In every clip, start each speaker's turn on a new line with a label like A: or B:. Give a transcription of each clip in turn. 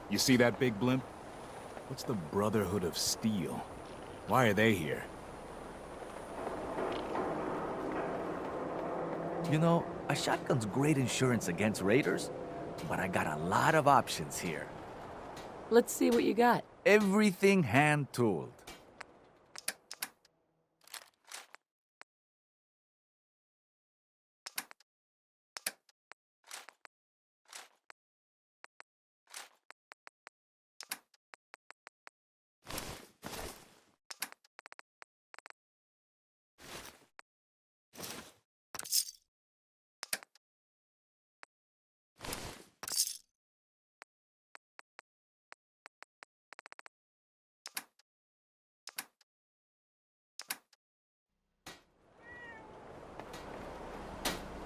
A: You see that big blimp? What's the Brotherhood of Steel? Why are they here?
B: You know, a shotgun's great insurance against raiders, but I got a lot of options here.
C: Let's see what you got.
B: Everything hand-tooled.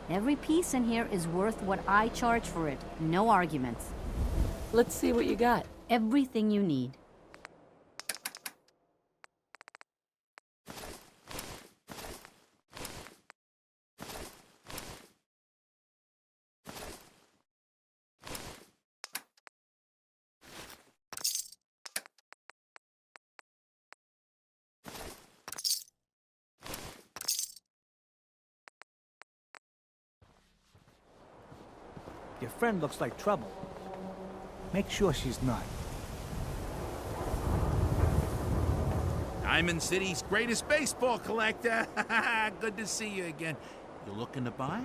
D: Every piece in here is worth what I charge for it. No arguments.
C: Let's see what you got.
D: Everything you need.
E: Your friend looks like trouble. Make sure she's not.
F: Diamond City's greatest baseball collector. Good to see you again. You looking to buy?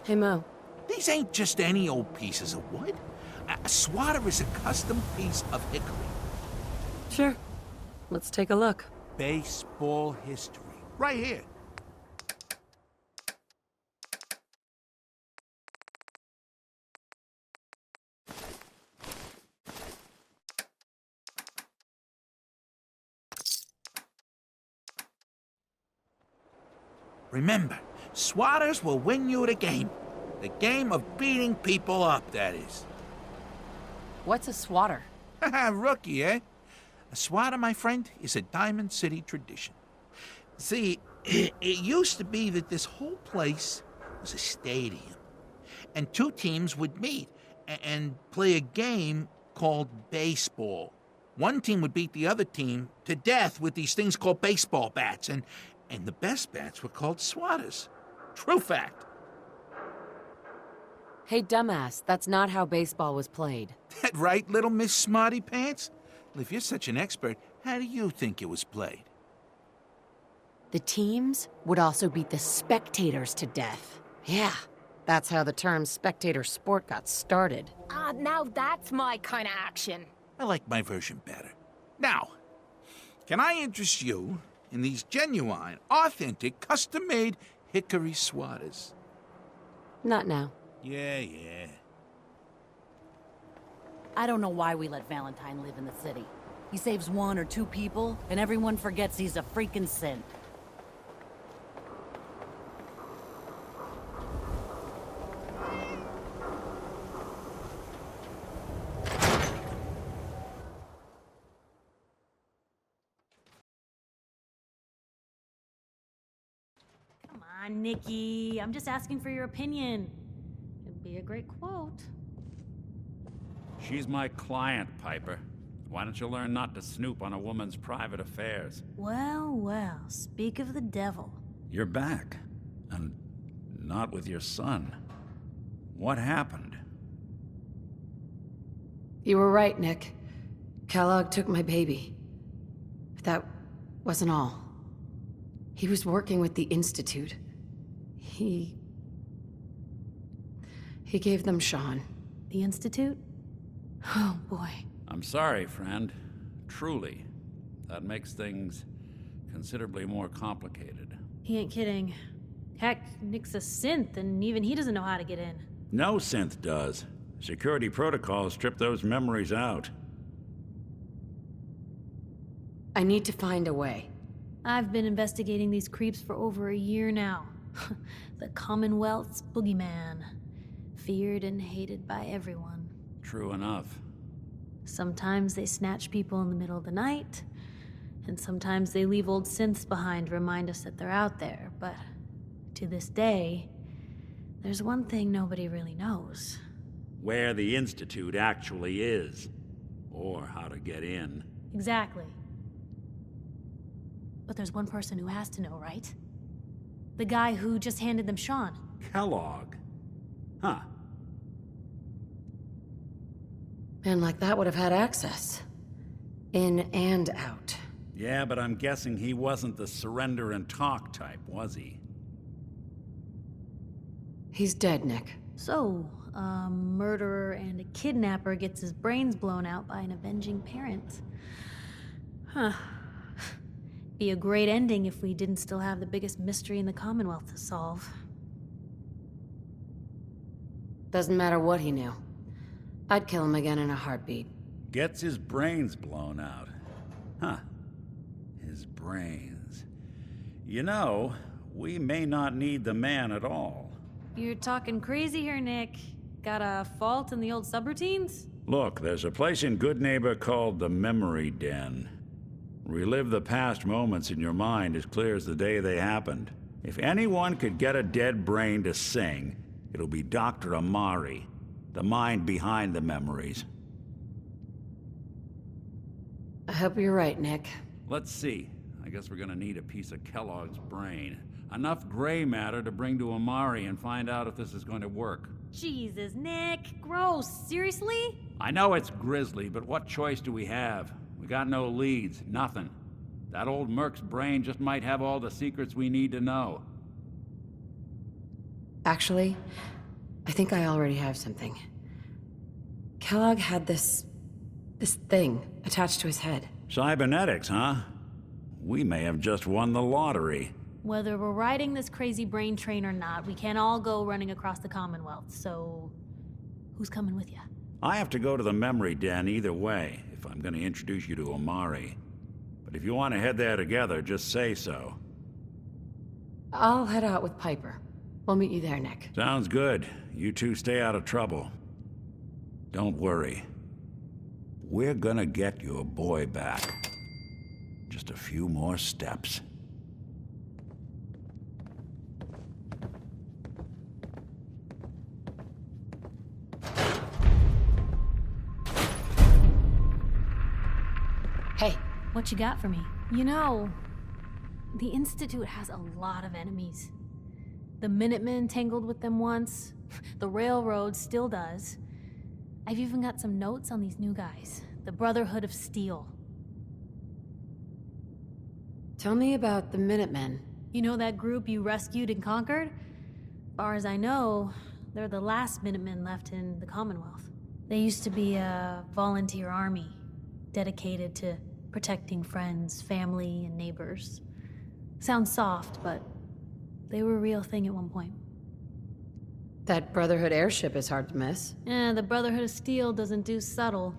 C: Hey, Mo.
F: These ain't just any old pieces of wood. A swatter is a custom piece of hickory.
C: Sure. Let's take a look.
F: Baseball history. Right here. Remember, swatters will win you the game. The game of beating people up, that is.
C: What's a swatter?
F: Rookie, eh? A swatter, my friend, is a Diamond City tradition. See, it used to be that this whole place was a stadium. And two teams would meet and play a game called baseball. One team would beat the other team to death with these things called baseball bats, and the best bats were called swatters. True fact.
C: Hey, dumbass, that's not how baseball was played.
F: That right, little Miss Smarty Pants? Well, if you're such an expert, how do you think it was played?
C: The teams would also beat the spectators to death. Yeah, that's how the term spectator sport got started.
G: Now that's my kind of action.
F: I like my version better. Now, can I interest you in these genuine, authentic, custom-made hickory swatters?
C: Not now.
F: Yeah.
H: I don't know why we let Valentine live in the city. He saves one or two people, and everyone forgets he's a freaking synth.
I: Come on, Nikki. I'm just asking for your opinion. It'd be a great quote.
J: She's my client, Piper. Why don't you learn not to snoop on a woman's private affairs?
I: Well, speak of the devil.
J: You're back. And not with your son. What happened?
C: You were right, Nick. Kellogg took my baby. But that wasn't all. He was working with the Institute. He gave them Sean.
I: The Institute? Oh, boy.
J: I'm sorry, friend. Truly. That makes things considerably more complicated.
I: He ain't kidding. Heck, Nick's a synth, and even he doesn't know how to get in.
J: No synth does. Security protocols strip those memories out.
C: I need to find a way.
I: I've been investigating these creeps for over a year now. The Commonwealth's boogeyman. Feared and hated by everyone.
J: True enough.
I: Sometimes they snatch people in the middle of the night, and sometimes they leave old synths behind to remind us that they're out there, but to this day, there's one thing nobody really knows.
J: where the Institute actually is, or how to get in.
I: Exactly. But there's one person who has to know, right? The guy who just handed them Sean.
J: Kellogg? Huh.
C: Men like that would have had access. In and out.
J: Yeah, but I'm guessing he wasn't the surrender and talk type, was he?
C: He's dead, Nick.
I: So, a murderer and a kidnapper gets his brains blown out by an avenging parent. Huh. Be a great ending if we didn't still have the biggest mystery in the Commonwealth to solve.
C: Doesn't matter what he knew. I'd kill him again in a heartbeat.
J: Gets his brains blown out. Huh. His brains. You know, we may not need the man at all.
I: You're talking crazy here, Nick. Got a fault in the old subroutines?
J: Look, there's a place in Goodneighbor called the Memory Den. Relive the past moments in your mind as clear as the day they happened. If anyone could get a dead brain to sing, it'll be Dr. Amari, the mind behind the memories.
C: I hope you're right, Nick.
J: Let's see. I guess we're gonna need a piece of Kellogg's brain. Enough gray matter to bring to Amari and find out if this is going to work.
I: Jesus, Nick. Gross. Seriously?
J: I know it's grisly, but what choice do we have? We got no leads, nothing. That old Merc's brain just might have all the secrets we need to know.
C: Actually, I think I already have something. Kellogg had this thing attached to his head.
J: Cybernetics, huh? We may have just won the lottery.
I: Whether we're riding this crazy brain train or not, we can't all go running across the Commonwealth, so... who's coming with you?
J: I have to go to the Memory Den either way, if I'm gonna introduce you to Amari. But if you want to head there together, just say so.
C: I'll head out with Piper. We'll meet you there, Nick.
J: Sounds good. You two stay out of trouble. Don't worry. We're gonna get your boy back. Just a few more steps.
C: Hey.
I: What you got for me? You know, the Institute has a lot of enemies. The Minutemen tangled with them once. The Railroad still does. I've even got some notes on these new guys. The Brotherhood of Steel.
C: Tell me about the Minutemen.
I: You know that group you rescued and conquered? Far as I know, they're the last Minutemen left in the Commonwealth. They used to be a volunteer army, dedicated to protecting friends, family, and neighbors. Sounds soft, but they were a real thing at one point.
C: That Brotherhood airship is hard to miss.
I: The Brotherhood of Steel doesn't do subtle.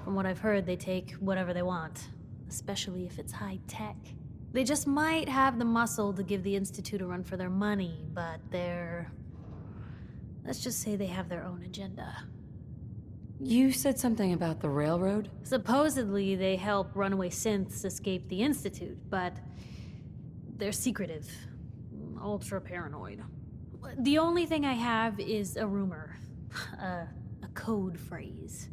I: From what I've heard, they take whatever they want, especially if it's high-tech. They just might have the muscle to give the Institute a run for their money, but let's just say they have their own agenda.
C: You said something about the Railroad?
I: Supposedly, they help runaway synths escape the Institute, but they're secretive, ultra-paranoid. The only thing I have is a rumor, a code phrase.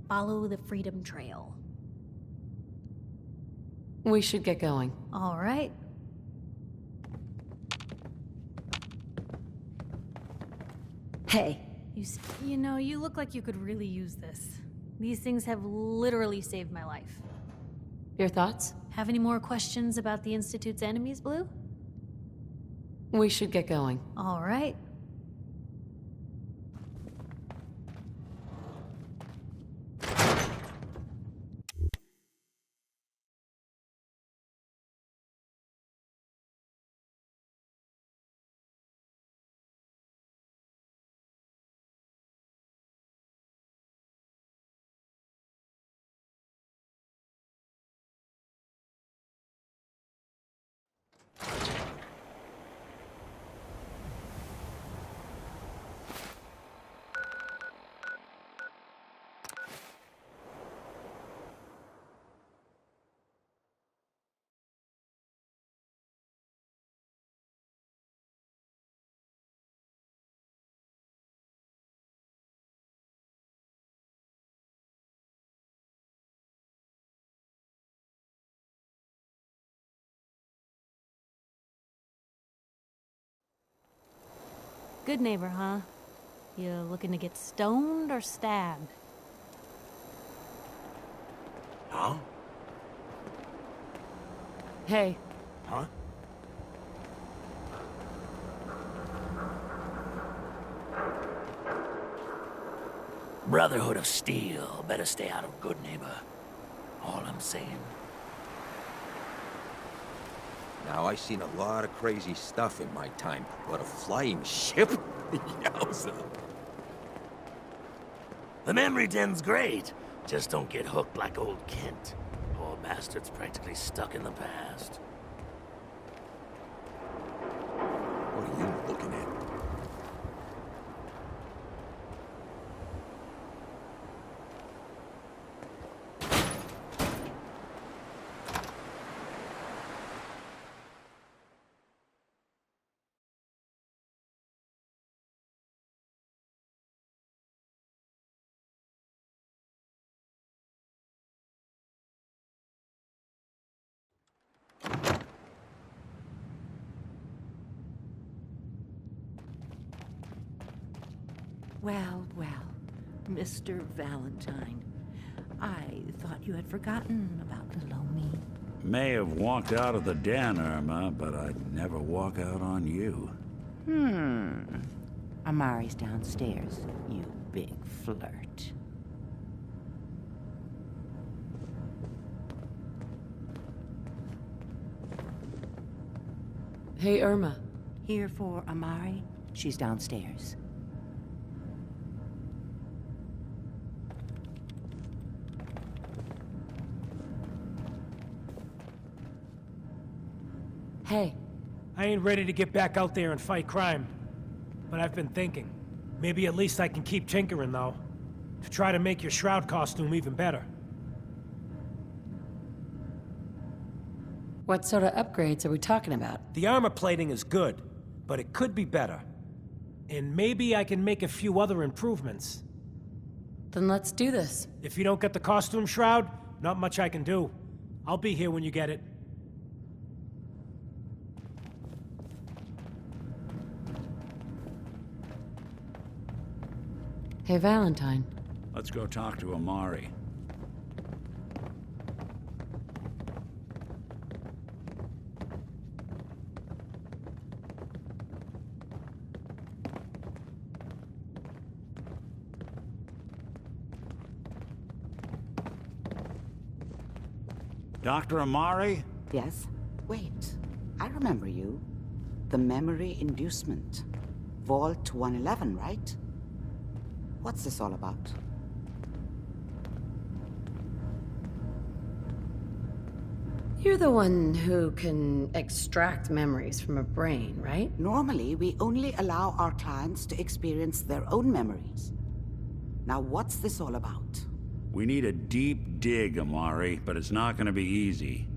I: Follow the Freedom Trail.
C: We should get going.
I: All right.
C: Hey.
I: You know, you look like you could really use this. These things have literally saved my life.
C: Your thoughts?
I: Have any more questions about the Institute's enemies, Blue?
C: We should get going.
I: All right. Good neighbor, huh? You looking to get stoned or stabbed?
A: Huh?
C: Hey,
A: Huh?
B: Brotherhood of Steel. Better stay out of Good Neighbor. All I'm saying.
K: Now, I've seen a lot of crazy stuff in my time, but a flying ship? Yowza.
B: The memory den's great. Just don't get hooked like old Kent. Poor bastard's practically stuck in the past.
K: What are you looking at?
L: Well, well, Mr. Valentine. I thought you had forgotten about little old me.
J: May have walked out of the den, Irma, but I'd never walk out on you.
L: Amari's downstairs, you big flirt.
C: hey, Irma.
L: Here for Amari? She's downstairs.
C: Hey.
M: I ain't ready to get back out there and fight crime. But I've been thinking. Maybe at least I can keep tinkering, though. To try to make your Shroud costume even better.
C: What sort of upgrades are we talking about?
M: The armor plating is good, but it could be better. And maybe I can make a few other improvements.
C: Then let's do this.
M: If you don't get the costume Shroud, not much I can do. I'll be here when you get it.
C: Hey, Valentine.
J: Let's go talk to Amari. Dr. Amari?
N: Yes? Wait, I remember you. The memory inducement. Vault 111, right? What's this all about?
C: You're the one who can extract memories from a brain, right?
N: Normally, we only allow our clients to experience their own memories. Now, what's this all about?
J: We need a deep dig, Amari, but it's not gonna be easy.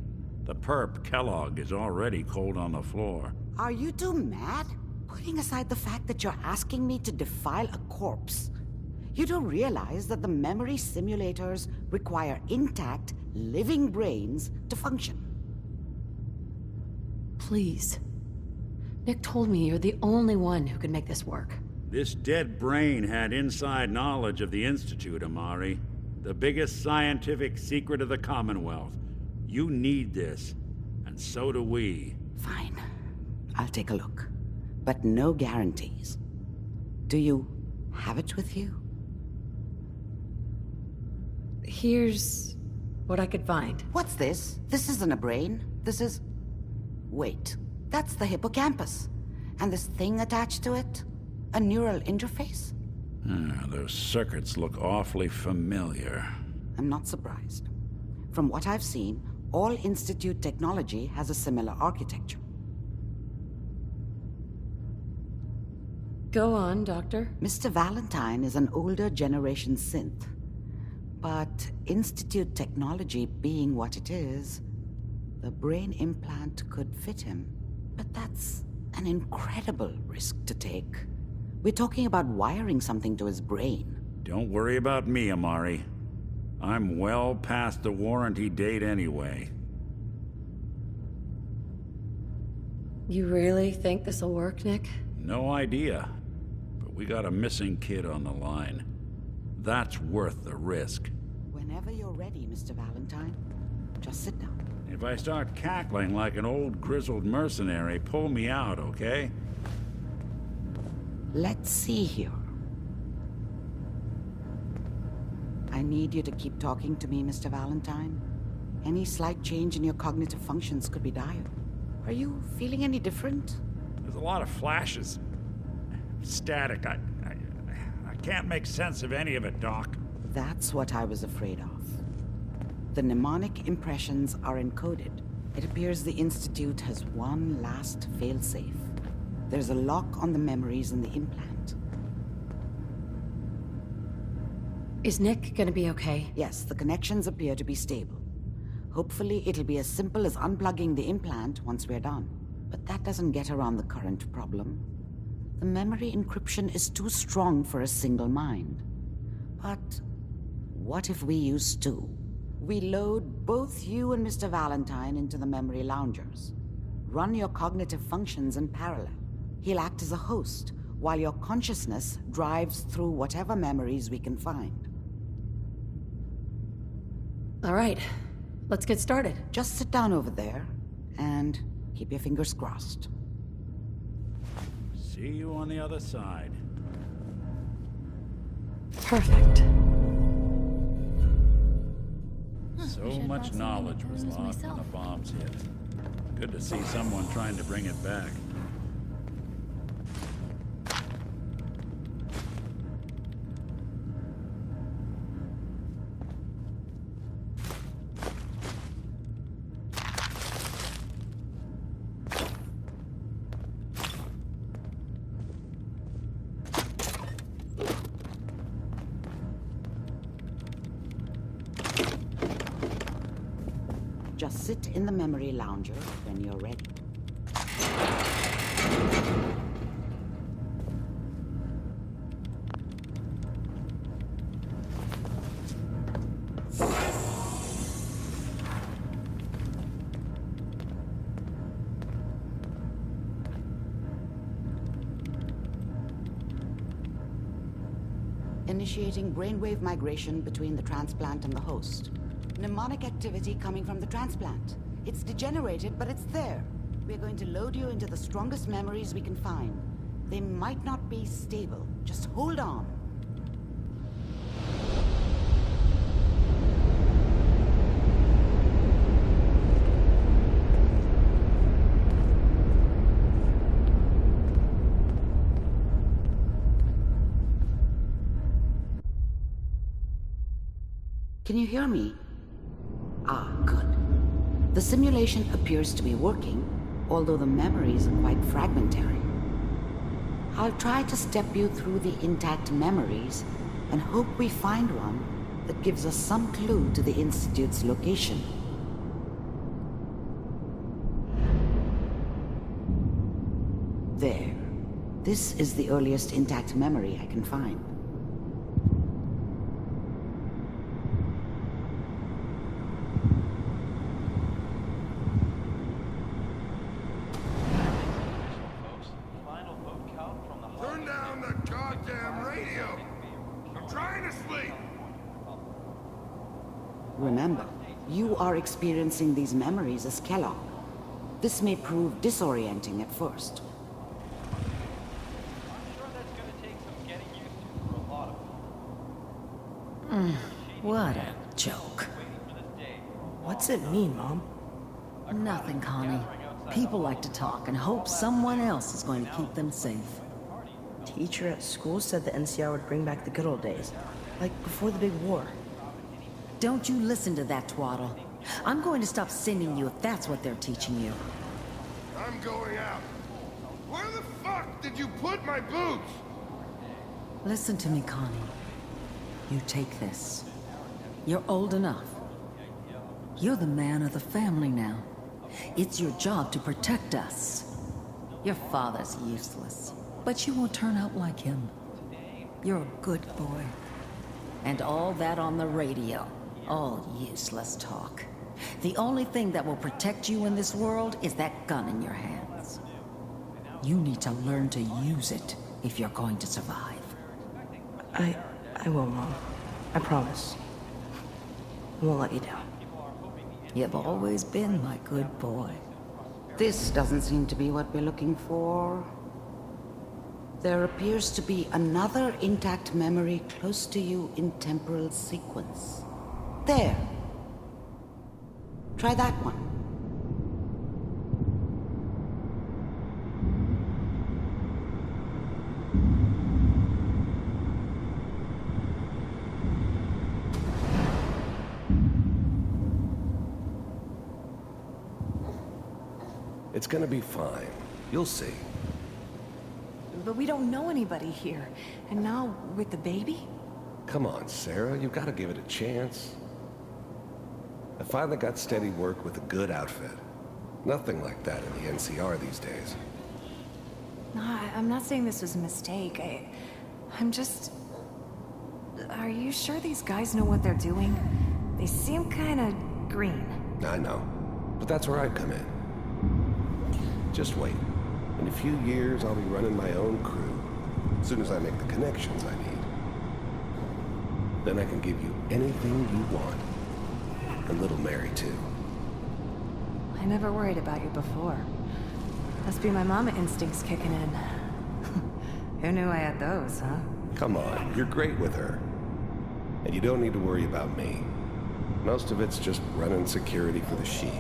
J: The perp, Kellogg, is already cold on the floor.
N: Are you two mad? Putting aside the fact that you're asking me to defile a corpse, you don't realize that the memory simulators require intact, living brains to function.
C: Please. Nick told me you're the only one who can make this work.
J: This dead brain had inside knowledge of the Institute, Amari. The biggest scientific secret of the Commonwealth. You need this, and so do we.
N: Fine. I'll take a look. But no guarantees. Do you have it with you?
C: Here's what I could find.
N: What's this? This isn't a brain. This is... Wait. That's the hippocampus. And this thing attached to it? A neural interface?
J: Those circuits look awfully familiar.
N: I'm not surprised. From what I've seen, all Institute technology has a similar architecture.
C: Go on, Doctor.
N: Mr. Valentine is an older generation synth. But Institute technology being what it is, the brain implant could fit him. But that's an incredible risk to take. We're talking about wiring something to his brain.
J: Don't worry about me, Amari. I'm well past the warranty date anyway.
C: You really think this'll work, Nick?
J: No idea. We got a missing kid on the line. That's worth the risk.
N: Whenever you're ready, Mr. Valentine. Just sit down.
J: If I start cackling like an old grizzled mercenary, pull me out, okay?
N: Let's see here. I need you to keep talking to me, Mr. Valentine. Any slight change in your cognitive functions could be dire. Are you feeling any different?
J: There's a lot of flashes. Static. I can't make sense of any of it, Doc.
N: That's what I was afraid of. The mnemonic impressions are encoded. It appears the Institute has one last failsafe. There's a lock on the memories in the implant.
C: Is Nick gonna be okay?
N: Yes, the connections appear to be stable. Hopefully, it'll be as simple as unplugging the implant once we're done. But that doesn't get around the current problem. The memory encryption is too strong for a single mind. But what if we use two? We load both you and Mr. Valentine into the memory loungers. Run your cognitive functions in parallel. He'll act as a host, while your consciousness drives through whatever memories we can find.
C: All right, let's get started.
N: Just sit down over there, and keep your fingers crossed.
J: See you on the other side.
C: Perfect.
J: So much knowledge was lost when the bombs hit. Good to see someone trying to bring it back.
N: Just sit in the memory lounger when you're ready. Initiating brainwave migration between the transplant and the host. Mnemonic activity coming from the transplant. It's degenerated, but it's there. We're going to load you into the strongest memories we can find. They might not be stable. Just hold on. Can you hear me? Ah, good. The simulation appears to be working, although the memories are quite fragmentary. I'll try to step you through the intact memories and hope we find one that gives us some clue to the Institute's location. There. This is the earliest intact memory I can find.
O: Turn down the goddamn radio! I'm trying to sleep!
N: Remember, you are experiencing these memories as Kellogg. This may prove disorienting at first.
L: What a joke.
P: What's it mean, Mom?
L: Nothing, Connie. People like to talk and hope someone else is going to keep them safe.
P: Teacher at school said the NCR would bring back the good old days. Like before the big war.
L: Don't you listen to that twaddle. I'm going to stop sending you if that's what they're teaching you.
O: I'm going out. Where the fuck did you put my boots?
L: Listen to me, Connie. You take this. You're old enough. You're the man of the family now. It's your job to protect us. Your father's useless, but you won't turn out like him. You're a good boy. And all that on the radio, all useless talk. The only thing that will protect you in this world is that gun in your hands. You need to learn to use it if you're going to survive.
P: I will, Mom. I promise. I won't let you down.
L: You've always been my good boy.
N: This doesn't seem to be what we're looking for. There appears to be another intact memory close to you in temporal sequence. There. Try that one.
Q: It's gonna be fine. You'll see.
R: But we don't know anybody here. And now, with the baby?
Q: Come on, Sarah. You've got to give it a chance. I finally got steady work with a good outfit. Nothing like that in the NCR these days.
R: No, I'm not saying this was a mistake. I'm just... Are you sure these guys know what they're doing? They seem kinda green.
Q: I know. But that's where I come in. Just wait. In a few years, I'll be running my own crew. As soon as I make the connections I need. Then I can give you anything you want. And little Mary, too.
R: I never worried about you before. Must be my mama instincts kicking in. Who knew I had those, huh?
Q: Come on, you're great with her. And you don't need to worry about me. Most of it's just running security for the She.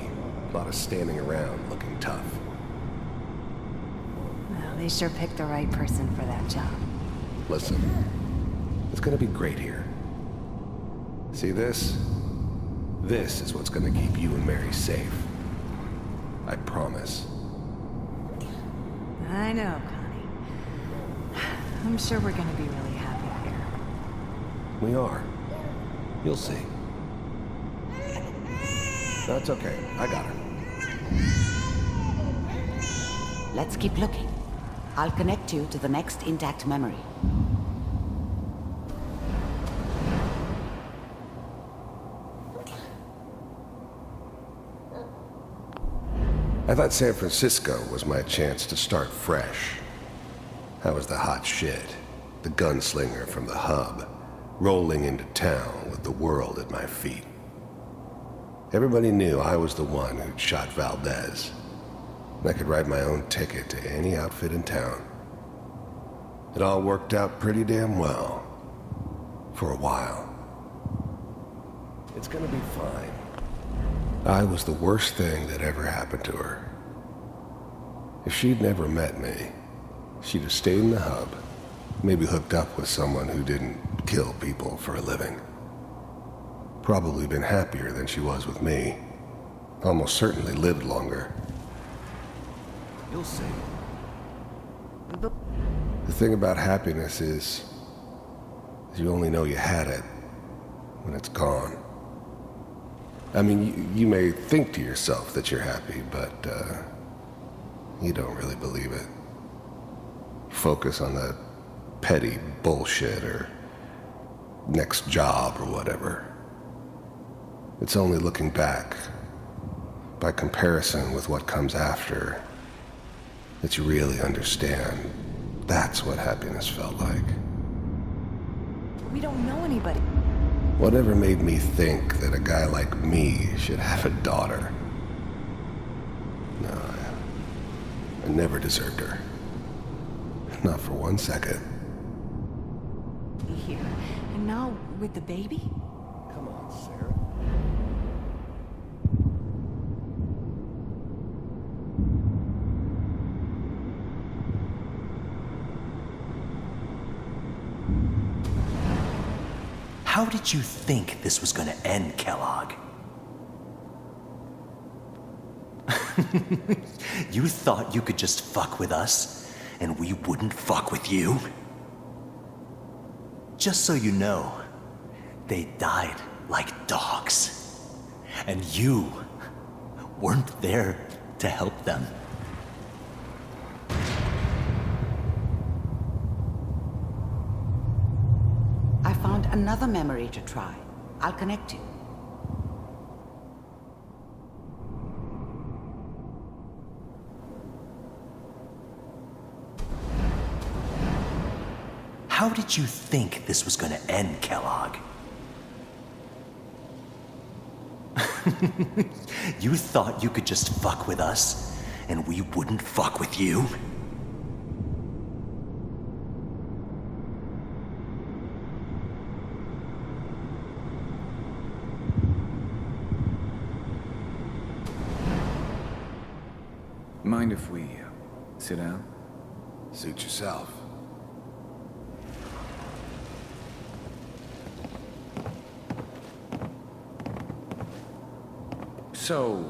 Q: A lot of standing around looking tough.
R: Well, they sure picked the right person for that job.
Q: Listen, it's gonna be great here. See this? This is what's gonna keep you and Mary safe. I promise.
R: I know, Connie. I'm sure we're gonna be really happy here.
Q: We are. You'll see. That's okay. I got her.
N: Let's keep looking. I'll connect you to the next intact memory.
Q: I thought San Francisco was my chance to start fresh. I was the hot shit, the gunslinger from the hub, rolling into town with the world at my feet. Everybody knew I was the one who'd shot Valdez. And I could write my own ticket to any outfit in town. It all worked out pretty damn well. For a while. It's gonna be fine. I was the worst thing that ever happened to her. If she'd never met me, she'd have stayed in the hub, maybe hooked up with someone who didn't kill people for a living. Probably been happier than she was with me. Almost certainly lived longer.
A: You'll see.
Q: The thing about happiness is you only know you had it when it's gone. I mean, you may think to yourself that you're happy, but you don't really believe it. Focus on that petty bullshit or next job or whatever. It's only looking back, by comparison with what comes after, that you really understand. That's what happiness felt like.
R: We don't know anybody.
Q: Whatever made me think that a guy like me should have a daughter? No, I never deserved her. Not for 1 second.
R: Here. And now, with the baby?
Q: Come on, Sarah.
S: How did you think this was gonna end, Kellogg? You thought you could just fuck with us, and we wouldn't fuck with you? Just so you know, they died like dogs. And you weren't there to help them.
N: I found another memory to try. I'll connect you.
S: How did you think this was gonna end, Kellogg? You thought you could just fuck with us, and we wouldn't fuck with you?
A: Mind if we sit down?
Q: Suit yourself.
A: So,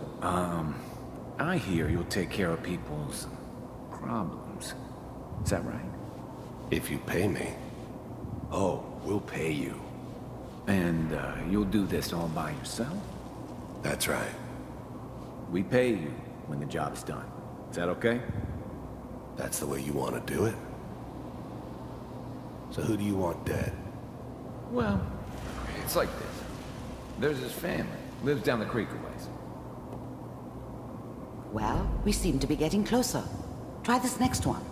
A: I hear you'll take care of people's problems. Is that right?
Q: If you pay me.
A: Oh, we'll pay you. And, you'll do this all by yourself?
Q: That's right.
A: We pay you when the job's done. Is that okay?
Q: That's the way you want to do it? So who do you want dead?
A: Well, it's like this. There's his family. Lives down the creek a ways.
N: Well, we seem to be getting closer. Try this next one.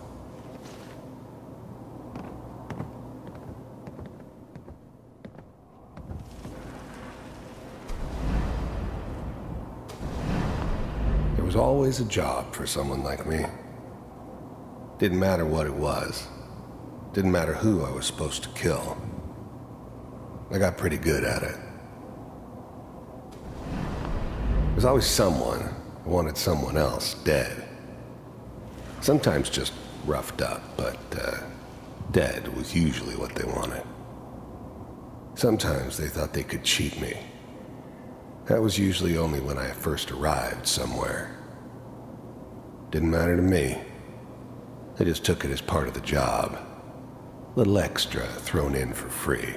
Q: There was always a job for someone like me. Didn't matter what it was. Didn't matter who I was supposed to kill. I got pretty good at it. There's always someone who wanted someone else dead. Sometimes just roughed up, but dead was usually what they wanted. Sometimes they thought they could cheat me. That was usually only when I first arrived somewhere. Didn't matter to me. I just took it as part of the job. A little extra thrown in for free.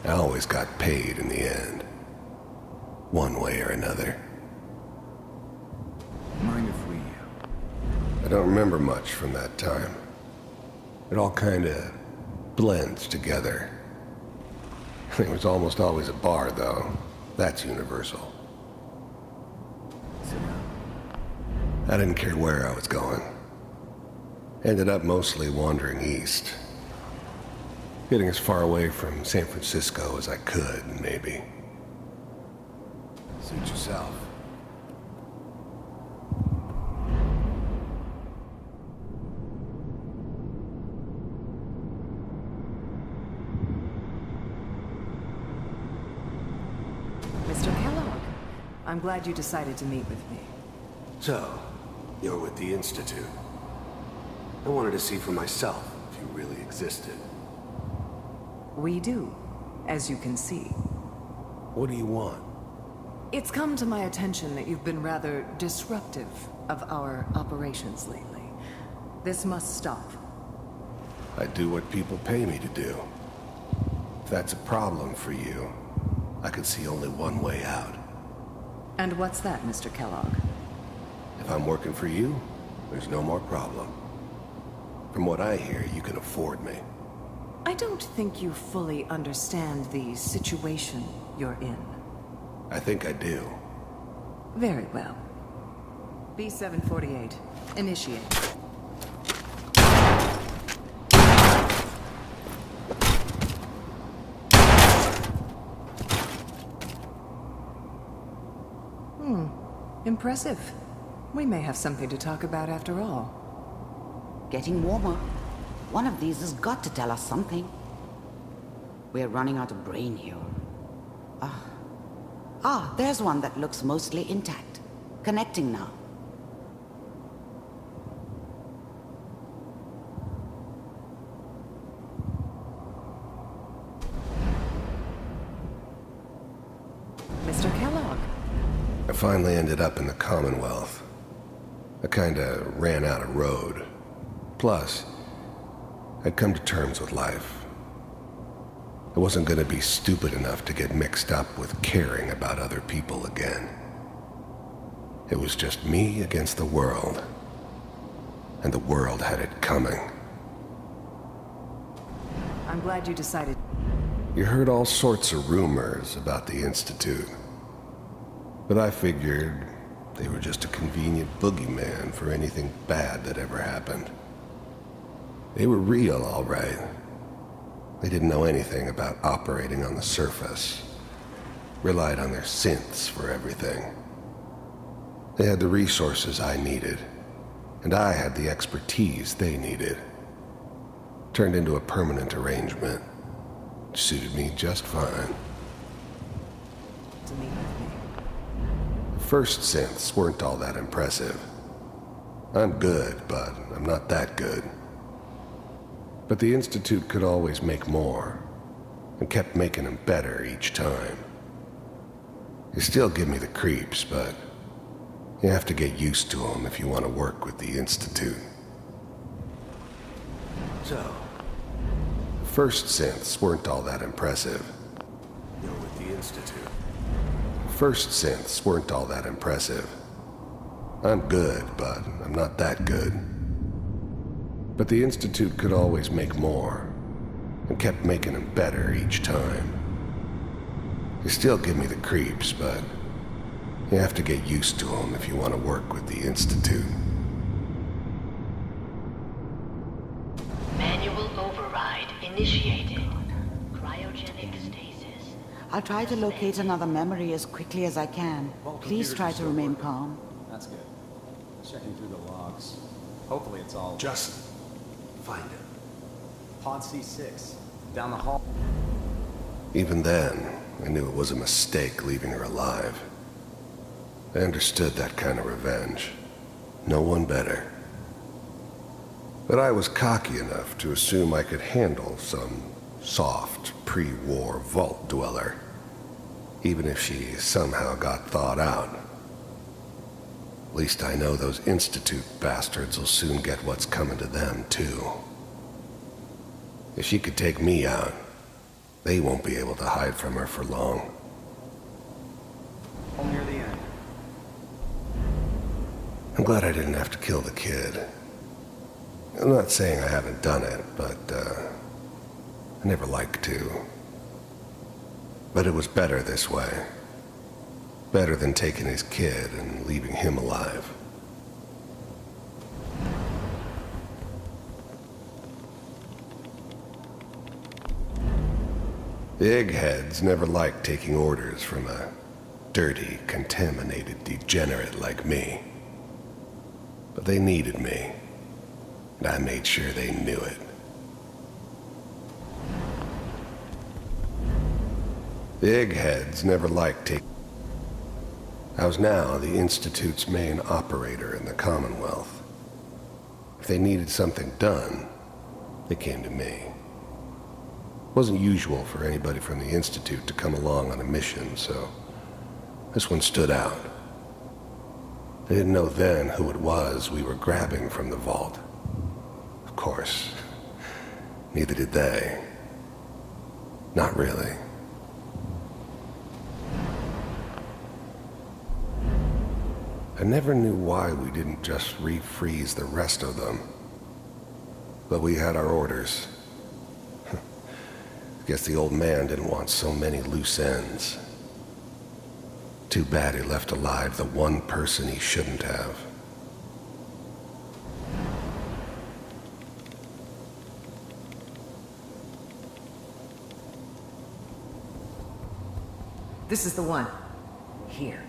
Q: I always got paid in the end. One way or another.
A: Mind if we...
Q: I don't remember much from that time. It all kinda blends together. There was almost always a bar, though. That's universal. I didn't care where I was going. Ended up mostly wandering east. Getting as far away from San Francisco as I could, maybe. Suit yourself.
T: Mr. Kellogg, I'm glad you decided to meet with me.
Q: So, you're with the Institute. I wanted to see for myself if you really existed.
T: We do, as you can see.
Q: What do you want?
T: It's come to my attention that you've been rather disruptive of our operations lately. This must stop.
Q: I do what people pay me to do. If that's a problem for you, I can see only one way out.
T: And what's that, Mr. Kellogg?
Q: If I'm working for you, there's no more problem. From what I hear, you can afford me.
T: I don't think you fully understand the situation you're in.
Q: I think I do.
T: Very well. B-748, initiate. Impressive. We may have something to talk about after all.
N: Getting warmer. One of these has got to tell us something. We're running out of brain here. There's one that looks mostly intact. Connecting now.
T: Mr. Kellogg.
Q: I finally ended up in the Commonwealth. I kinda ran out of road. Plus, I'd come to terms with life. I wasn't gonna be stupid enough to get mixed up with caring about other people again. It was just me against the world. And the world had it coming.
T: I'm glad you decided.
Q: You heard all sorts of rumors about the Institute. But I figured they were just a convenient boogeyman for anything bad that ever happened. They were real, all right. They didn't know anything about operating on the surface. Relied on their synths for everything. They had the resources I needed, and I had the expertise they needed. Turned into a permanent arrangement. Suited me just fine.
T: To meet with me.
Q: The first synths weren't all that impressive. I'm good, but I'm not that good. But the Institute could always make more, and kept making them better each time. They still give me the creeps, but you have to get used to them if you want to work with the Institute.
S: So,
Q: First synths weren't all that impressive.
S: you're with the Institute.
Q: First synths weren't all that impressive. I'm good, but I'm not that good. But the Institute could always make more, and kept making them better each time. They still give me the creeps, but you have to get used to them if you want to work with the Institute.
U: Manual override initiated. Cryogenic stasis.
N: I'll try to locate another memory as quickly as I can. Please try to remain calm.
V: That's good. Checking through the logs. Hopefully it's all...
Q: Just find it.
V: Pod C6. Down the hall.
Q: Even then, I knew it was a mistake leaving her alive. I understood that kind of revenge. No one better. But I was cocky enough to assume I could handle some soft, pre-war vault dweller, even if she somehow got thawed out. At least I know those Institute bastards will soon get what's coming to them, too. If she could take me out, they won't be able to hide from her for long.
V: All near the end.
Q: I'm glad I didn't have to kill the kid. I'm not saying I haven't done it, but, I never liked to. But it was better this way. Better than taking his kid and leaving him alive. The eggheads never liked taking orders from a dirty, contaminated degenerate like me. But they needed me, and I made sure they knew it. The eggheads never liked taking... I was now the Institute's main operator in the Commonwealth. If they needed something done, they came to me. It wasn't usual for anybody from the Institute to come along on a mission, so this one stood out. They didn't know then who it was we were grabbing from the vault. Of course, neither did they. Not really. I never knew why we didn't just refreeze the rest of them. But we had our orders. Guess the old man didn't want so many loose ends. Too bad he left alive the one person he shouldn't have.
T: This is the one. Here.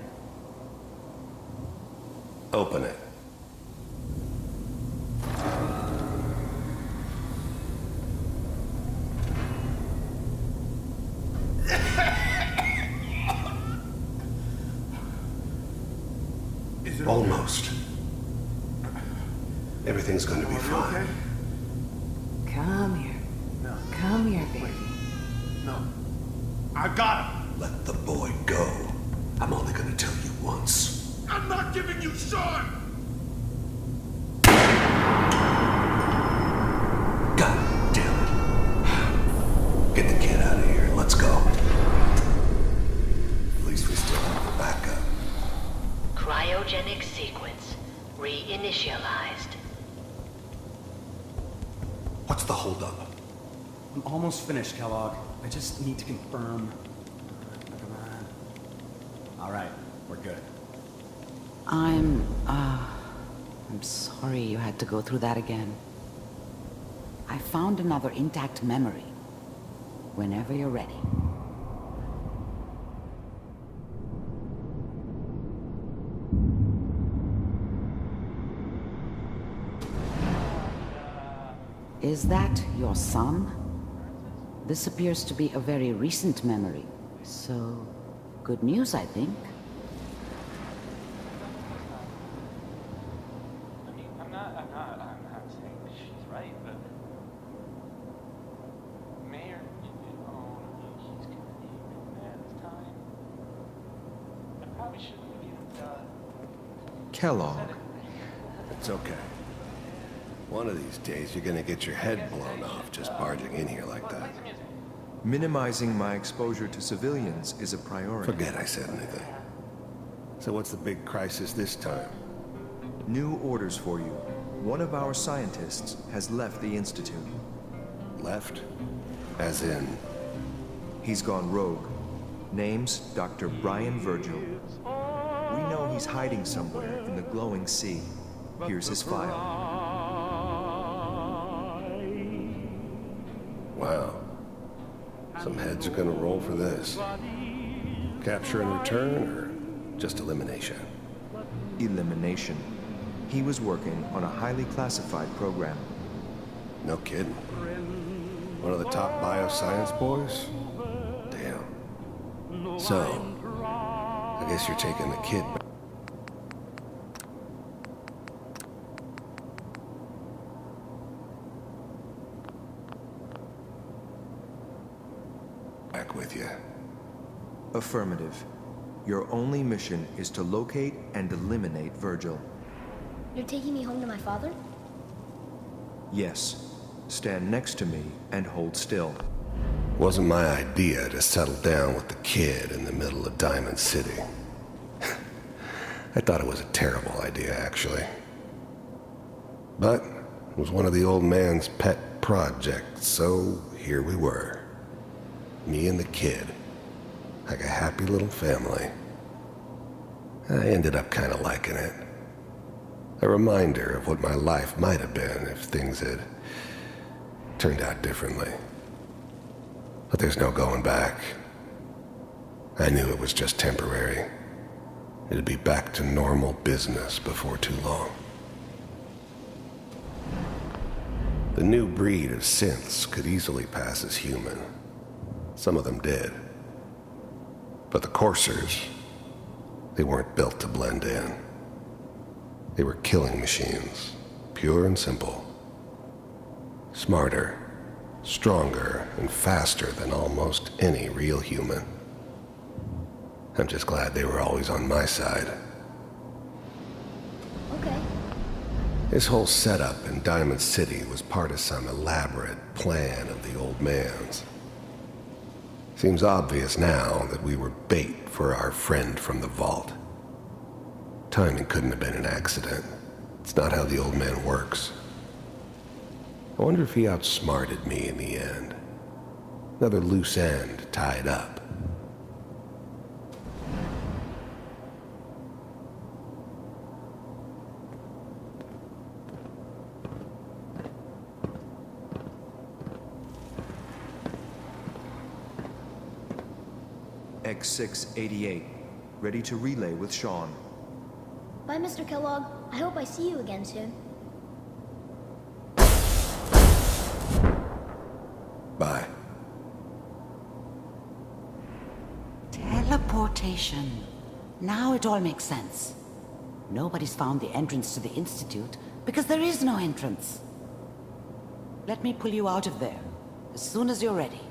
Q: Open it. Almost. Everything's going to be fine.
T: Come here. No. Come here, baby.
O: No. I got him.
Q: Let the boy go. I'm only going to tell you once.
O: I'm not giving you Sean!
Q: God damn it. Get the kid out of here. Let's go. At least we still have the backup.
U: Cryogenic sequence reinitialized.
Q: What's the holdup?
V: I'm almost finished, Kellogg. I just need to confirm. Come on. All right, we're good.
N: I'm sorry you had to go through that again. I found another intact memory. Whenever you're ready. Is that your son? This appears to be a very recent memory, so good news, I think.
D: I'm not saying she's right, but Mayor, he's gonna need a man's time. I probably shouldn't have even done.
Q: Kellogg. It's okay. One of these days, you're gonna get your head blown off just barging in here like that.
E: Minimizing my exposure to civilians is a priority.
Q: Forget I said anything. So what's the big crisis this time?
E: New orders for you. One of our scientists has left the Institute.
Q: Left? As in?
E: He's gone rogue. Name's Dr. Brian Virgil. We know he's hiding somewhere in the glowing sea. Here's his file.
Q: Wow. Some heads are gonna roll for this. Capture and return, or just elimination?
E: Elimination. He was working on a highly classified program.
Q: No kidding. One of the top bioscience boys? Damn. So, I guess you're taking the kid back with you.
E: Affirmative. Your only mission is to locate and eliminate Virgil.
W: You're taking me home to my father?
E: Yes. Stand next to me and hold still.
Q: Wasn't my idea to settle down with the kid in the middle of Diamond City. I thought it was a terrible idea, actually. But it was one of the old man's pet projects, so here we were. Me and the kid. Like a happy little family. I ended up kind of liking it. A reminder of what my life might have been if things had turned out differently. But there's no going back. I knew it was just temporary. It'd be back to normal business before too long. The new breed of synths could easily pass as human. Some of them did. But the coursers, they weren't built to blend in. They were killing machines, pure and simple. Smarter, stronger, and faster than almost any real human. I'm just glad they were always on my side.
W: Okay.
Q: This whole setup in Diamond City was part of some elaborate plan of the old man's. Seems obvious now that we were bait for our friend from the vault. Timing couldn't have been an accident. It's not how the old man works. I wonder if he outsmarted me in the end. Another loose end tied up.
E: X688, ready to relay with Sean.
W: Bye, Mr. Kellogg. I hope I see you again soon.
Q: Bye.
N: Teleportation. Now it all makes sense. Nobody's found the entrance to the Institute because there is no entrance. Let me pull you out of there as soon as you're ready.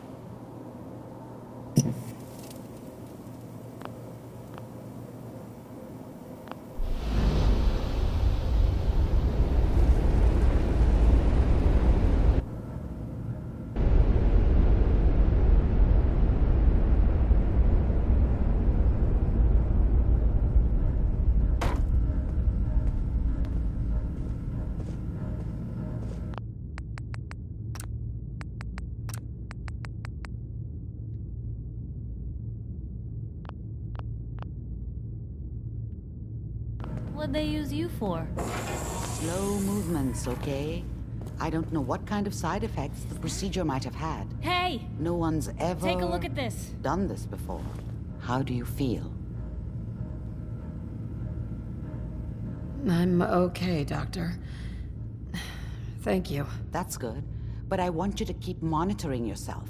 I: What'd they use you for?
N: Slow movements, okay? I don't know what kind of side effects the procedure might have had.
I: Hey!
N: No one's ever...
I: Take a look at this.
N: ...done this before. How do you feel?
C: I'm okay, Doctor. Thank you.
N: That's good. But I want you to keep monitoring yourself.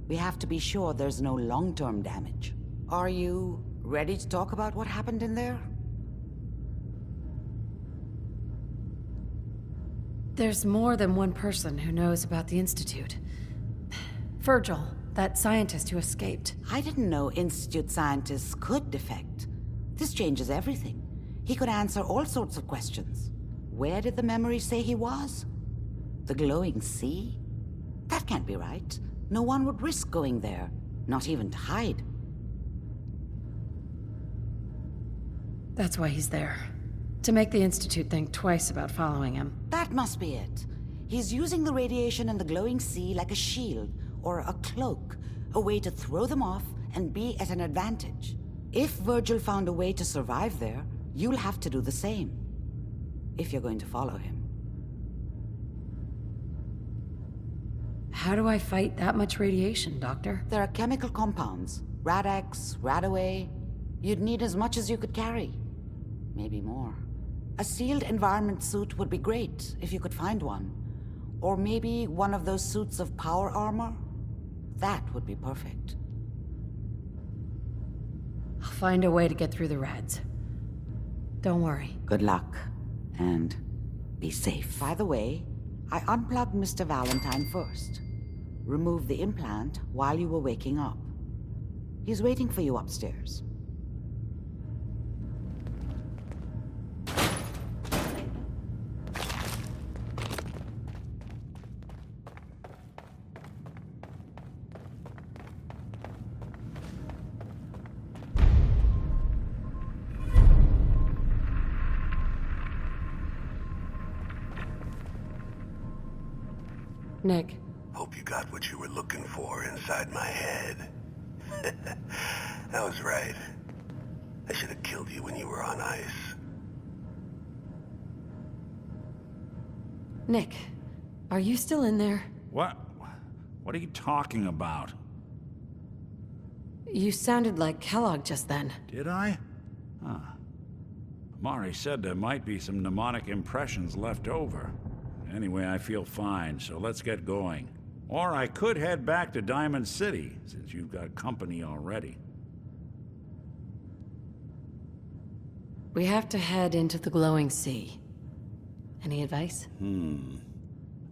N: We have to be sure there's no long-term damage. Are you ready to talk about what happened in there?
C: There's more than one person who knows about the Institute. Virgil, that scientist who escaped.
N: I didn't know Institute scientists could defect. This changes everything. He could answer all sorts of questions. Where did the memory say he was? The glowing sea? That can't be right. No one would risk going there, not even to hide.
C: That's why he's there. To make the Institute think twice about following him.
N: That must be it. He's using the radiation and the glowing sea like a shield, or a cloak, a way to throw them off and be at an advantage. If Virgil found a way to survive there, you'll have to do the same. If you're going to follow him.
C: How do I fight that much radiation, Doctor?
N: There are chemical compounds. Rad-X, Radaway. You'd need as much as you could carry. Maybe more. A sealed environment suit would be great, if you could find one. Or maybe one of those suits of power armor? That would be perfect.
C: I'll find a way to get through the rads. Don't worry.
N: Good luck. And be safe. By the way, I unplugged Mr. Valentine first. Removed the implant while you were waking up. He's waiting for you upstairs.
C: Nick.
F: Hope you got what you were looking for inside my head. I was right. I should have killed you when you were on ice.
C: Nick, are you still in there?
J: What? What are you talking about?
C: You sounded like Kellogg just then.
J: Did I? Huh. Mari said there might be some mnemonic impressions left over. Anyway, I feel fine, so let's get going. Or I could head back to Diamond City, since you've got company already.
C: We have to head into the glowing sea. Any advice?
J: I'm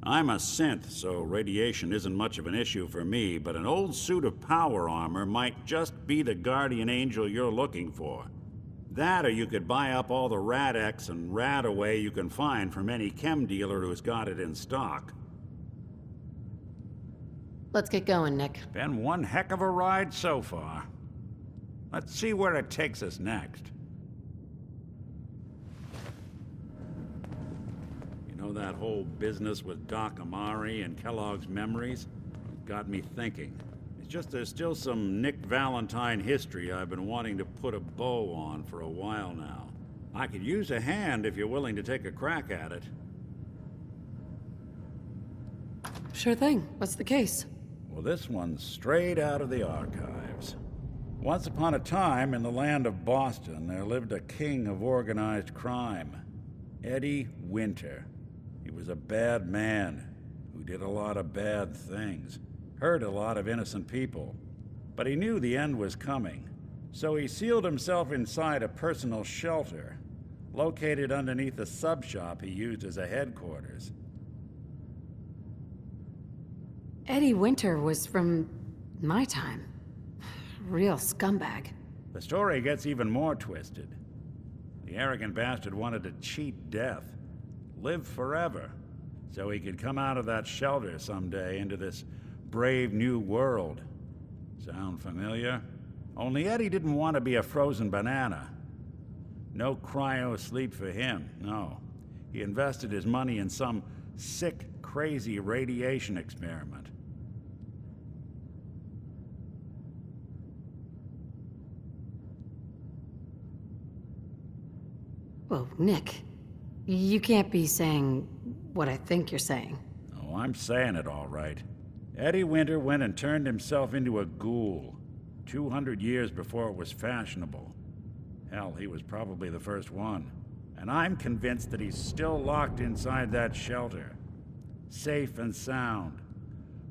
J: a synth, so radiation isn't much of an issue for me, but an old suit of power armor might just be the guardian angel you're looking for. That, or you could buy up all the Rad-X and Radaway you can find from any chem dealer who's got it in stock.
C: Let's get going, Nick.
J: Been one heck of a ride so far. Let's see where it takes us next. You know that whole business with Doc Amari and Kellogg's memories? Got me thinking. It's just there's still some Nick Valentine history I've been wanting to put a bow on for a while now. I could use a hand if you're willing to take a crack at it.
C: Sure thing. What's the case?
J: Well, this one's straight out of the archives. Once upon a time, in the land of Boston, there lived a king of organized crime, Eddie Winter. He was a bad man who did a lot of bad things, hurt a lot of innocent people. But he knew the end was coming, so he sealed himself inside a personal shelter, located underneath a sub-shop he used as a headquarters.
C: Eddie Winter was from my time. Real scumbag.
J: The story gets even more twisted. The arrogant bastard wanted to cheat death, live forever, so he could come out of that shelter someday into this brave new world. Sound familiar? Only Eddie didn't want to be a frozen banana. No cryo sleep for him, no. He invested his money in some sick, crazy radiation experiment.
C: Well, Nick, you can't be saying what I think you're saying.
J: I'm saying it all right. Eddie Winter went and turned himself into a ghoul 200 years before it was fashionable. Hell, he was probably the first one. And I'm convinced that he's still locked inside that shelter. Safe and sound.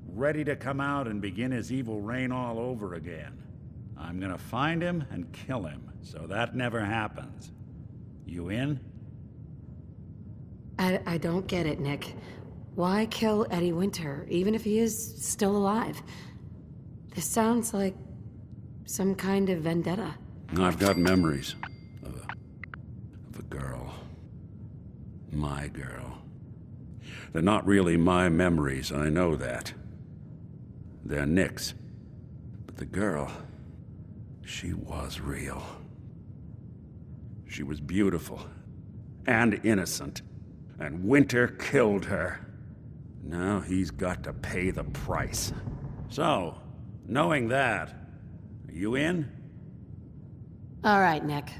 J: Ready to come out and begin his evil reign all over again. I'm gonna find him and kill him, so that never happens. You in?
C: I don't get it, Nick. Why kill Eddie Winter, even if he is still alive? This sounds like some kind of vendetta.
J: I've got memories of a girl. My girl. They're not really my memories, I know that. They're Nick's. But the girl, she was real. She was beautiful and innocent, and Winter killed her. Now he's got to pay the price. So, knowing that, are you in?
C: All right, Nick.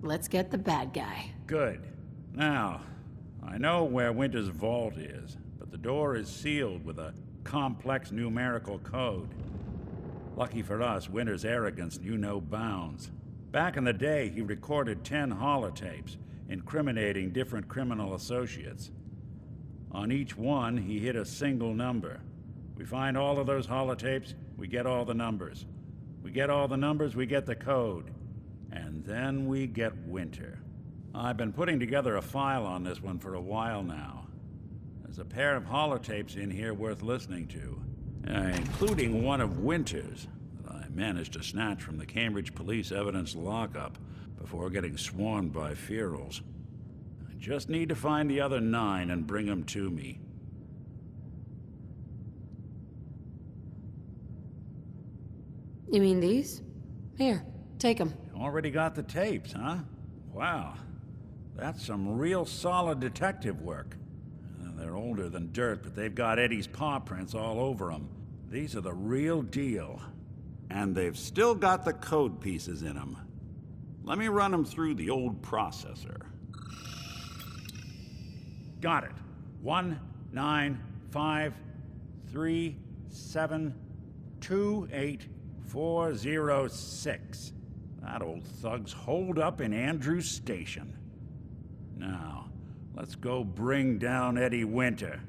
C: Let's get the bad guy.
J: Good. Now, I know where Winter's vault is, but the door is sealed with a complex numerical code. Lucky for us, Winter's arrogance knew no bounds. Back in the day, he recorded 10 holotapes, incriminating different criminal associates. On each one, he hit a single number. We find all of those holotapes, we get all the numbers. We get all the numbers, we get the code. And then we get Winter. I've been putting together a file on this one for a while now. There's a pair of holotapes in here worth listening to, including one of Winter's that I managed to snatch from the Cambridge Police Evidence lockup before getting swarmed by ferals. I just need to find the other 9 and bring them to me.
C: You mean these? Here, take them.
J: Already got the tapes, huh? Wow. That's some real solid detective work. They're older than dirt, but they've got Eddie's paw prints all over them. These are the real deal. And they've still got the code pieces in them. Let me run them through the old processor. Got it. 19553728406. That old thug's holed up in Andrews Station. Now, let's go bring down Eddie Winter.